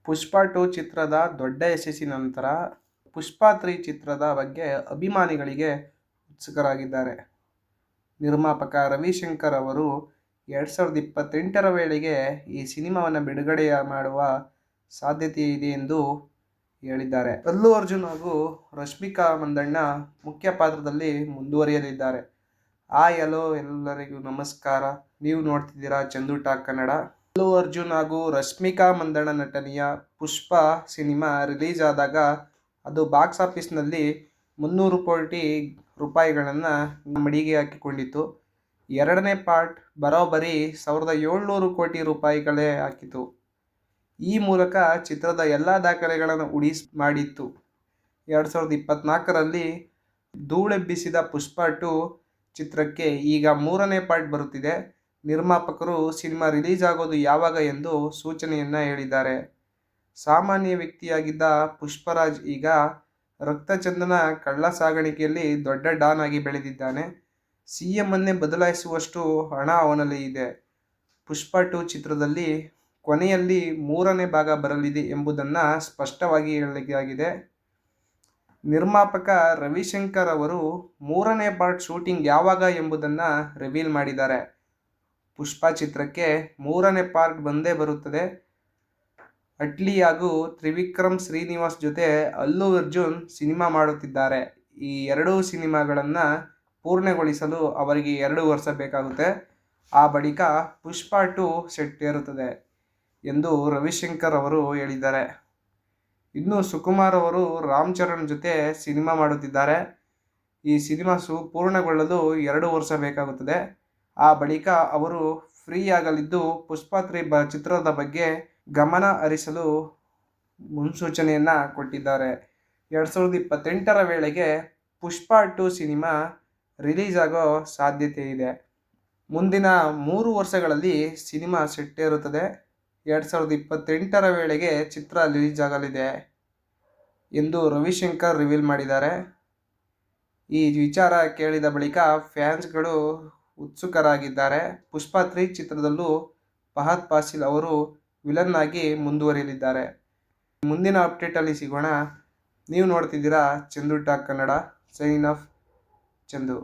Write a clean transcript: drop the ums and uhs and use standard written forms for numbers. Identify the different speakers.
Speaker 1: ಪುಷ್ಪ 2 ಚಿತ್ರದ ದೊಡ್ಡ ಯಶಸ್ಸಿನ ನಂತರ ಪುಷ್ಪ 3 ಚಿತ್ರದ ಬಗ್ಗೆ ಅಭಿಮಾನಿಗಳಿಗೆ ಉತ್ಸುಕರಾಗಿದ್ದಾರೆ. ನಿರ್ಮಾಪಕ ರವಿಶಂಕರ್ ಅವರು 2028ರ ವೇಳೆಗೆ ಈ ಸಿನಿಮಾವನ್ನು ಬಿಡುಗಡೆ ಮಾಡುವ ಸಾಧ್ಯತೆ ಇದೆ ಎಂದು ಹೇಳಿದ್ದಾರೆ. ಅಲ್ಲು ಅರ್ಜುನ್ ಹಾಗೂ ರಶ್ಮಿಕಾ ಮಂದಣ್ಣ ಮುಖ್ಯ ಪಾತ್ರದಲ್ಲಿ ಮುಂದುವರಿಯಲಿದ್ದಾರೆ. ಹಾಯ್ ಹಲೋ ಎಲ್ಲರಿಗೂ ನಮಸ್ಕಾರ. ನೀವು ನೋಡ್ತಿದ್ದೀರಾ ಚಂದು ಟಾಕ್ ಕನ್ನಡ. ಅಲ್ಲು ಅರ್ಜುನ್ ಹಾಗೂ ರಶ್ಮಿಕಾ ಮಂದಣ್ಣ ನಟನೆಯ ಪುಷ್ಪ ಸಿನಿಮಾ ರಿಲೀಸ್ ಆದಾಗ ಅದು ಬಾಕ್ಸ್ ಆಫೀಸ್ನಲ್ಲಿ 300 ಕೋಟಿ ರೂಪಾಯಿಗಳನ್ನು ಮಡಿಗೆ ಹಾಕಿಕೊಂಡಿತ್ತು. ಎರಡನೇ ಪಾರ್ಟ್ ಬರೋಬ್ಬರಿ 1700 ಕೋಟಿ ರೂಪಾಯಿಗಳೇ ಹಾಕಿತು. ಈ ಮೂಲಕ ಚಿತ್ರದ ಎಲ್ಲ ದಾಖಲೆಗಳನ್ನು ಮಾಡಿತ್ತು. 2024ರಲ್ಲಿ ಧೂಳೆಬ್ಬಿಸಿದ ಪುಷ್ಪ 2 ಚಿತ್ರಕ್ಕೆ ಈಗ 3ನೇ ಪಾರ್ಟ್ ಬರುತ್ತಿದೆ. ನಿರ್ಮಾಪಕರು ಸಿನಿಮಾ ರಿಲೀಸ್ ಆಗೋದು ಯಾವಾಗ ಎಂದು ಸೂಚನೆಯನ್ನು ಹೇಳಿದ್ದಾರೆ. ಸಾಮಾನ್ಯ ವ್ಯಕ್ತಿಯಾಗಿದ್ದ ಪುಷ್ಪರಾಜ್ ಈಗ ರಕ್ತಚಂದನ ಕಳ್ಳ ಸಾಗಾಣಿಕೆಯಲ್ಲಿ ದೊಡ್ಡ ಡಾನ್ ಆಗಿ ಬೆಳೆದಿದ್ದಾನೆ. ಸಿಎಂ ಅನ್ನೇ ಬದಲಾಯಿಸುವಷ್ಟು ಹಣ ಅವನಲ್ಲಿ ಇದೆ. ಪುಷ್ಪ 2 ಚಿತ್ರದಲ್ಲಿ ಕೊನೆಯಲ್ಲಿ 3ನೇ ಭಾಗ ಬರಲಿದೆ ಎಂಬುದನ್ನು ಸ್ಪಷ್ಟವಾಗಿ ಹೇಳಲಾಗಿದೆ. ನಿರ್ಮಾಪಕ ರವಿಶಂಕರ್ ಅವರು 3ನೇ ಪಾರ್ಟ್ ಶೂಟಿಂಗ್ ಯಾವಾಗ ಎಂಬುದನ್ನು ರಿವೀಲ್ ಮಾಡಿದ್ದಾರೆ. ಪುಷ್ಪ ಚಿತ್ರಕ್ಕೆ 3ನೇ ಪಾರ್ಟ್ ಬಂದೇ ಬರುತ್ತದೆ. ಅಟ್ಲಿ ಹಾಗೂ ತ್ರಿವಿಕ್ರಮ್ ಶ್ರೀನಿವಾಸ್ ಜೊತೆ ಅಲ್ಲು ಅರ್ಜುನ್ ಸಿನಿಮಾ ಮಾಡುತ್ತಿದ್ದಾರೆ. ಈ ಎರಡೂ ಸಿನಿಮಾಗಳನ್ನು ಪೂರ್ಣಗೊಳಿಸಲು ಅವರಿಗೆ 2 ವರ್ಷ ಬೇಕಾಗುತ್ತೆ. ಆ ಬಳಿಕ ಪುಷ್ಪ 2 ಸೆಟ್ ಏರುತ್ತದೆ ಎಂದು ರವಿಶಂಕರ್ ಅವರು ಹೇಳಿದ್ದಾರೆ. ಇನ್ನು ಸುಕುಮಾರ್ ಅವರು ರಾಮ್ ಚರಣ್ ಜೊತೆ ಸಿನಿಮಾ ಮಾಡುತ್ತಿದ್ದಾರೆ. ಈ ಸಿನಿಮಾ ಪೂರ್ಣಗೊಳ್ಳಲು 2 ವರ್ಷ ಬೇಕಾಗುತ್ತದೆ. ಆ ಬಳಿಕ ಅವರು ಫ್ರೀ ಆಗಲಿದ್ದು ಪುಷ್ಪ 3 ಚಿತ್ರದ ಬಗ್ಗೆ ಗಮನ ಹರಿಸಲು ಮುನ್ಸೂಚನೆಯನ್ನು ಕೊಟ್ಟಿದ್ದಾರೆ. 2028ರ ವೇಳೆಗೆ ಪುಷ್ಪ 2 ಸಿನಿಮಾ ರಿಲೀಸ್ ಆಗೋ ಸಾಧ್ಯತೆ ಇದೆ. ಮುಂದಿನ 3 ವರ್ಷಗಳಲ್ಲಿ ಸಿನಿಮಾ ಸೆಟ್ ಏರುತ್ತದೆ. 2028ರ ವೇಳೆಗೆ ಚಿತ್ರ ರಿಲೀಸ್ ಆಗಲಿದೆ ಎಂದು ರವಿಶಂಕರ್ ರಿವೀಲ್ ಮಾಡಿದ್ದಾರೆ. ಈ ವಿಚಾರ ಕೇಳಿದ ಬಳಿಕ ಫ್ಯಾನ್ಸ್ಗಳು ಉತ್ಸುಕರಾಗಿದ್ದಾರೆ. ಪುಷ್ಪ 3 ಚಿತ್ರದಲ್ಲೂ ಫಹದ್ ಫಾಸಿಲ್ ಅವರು ವಿಲನ್ ಆಗಿ ಮುಂದುವರಿಯಲಿದ್ದಾರೆ. ಮುಂದಿನ ಅಪ್ಡೇಟಲ್ಲಿ ಸಿಗೋಣ. ನೀವು ನೋಡ್ತಿದ್ದೀರಾ Chandu talk Kannada. Signing off Chandu.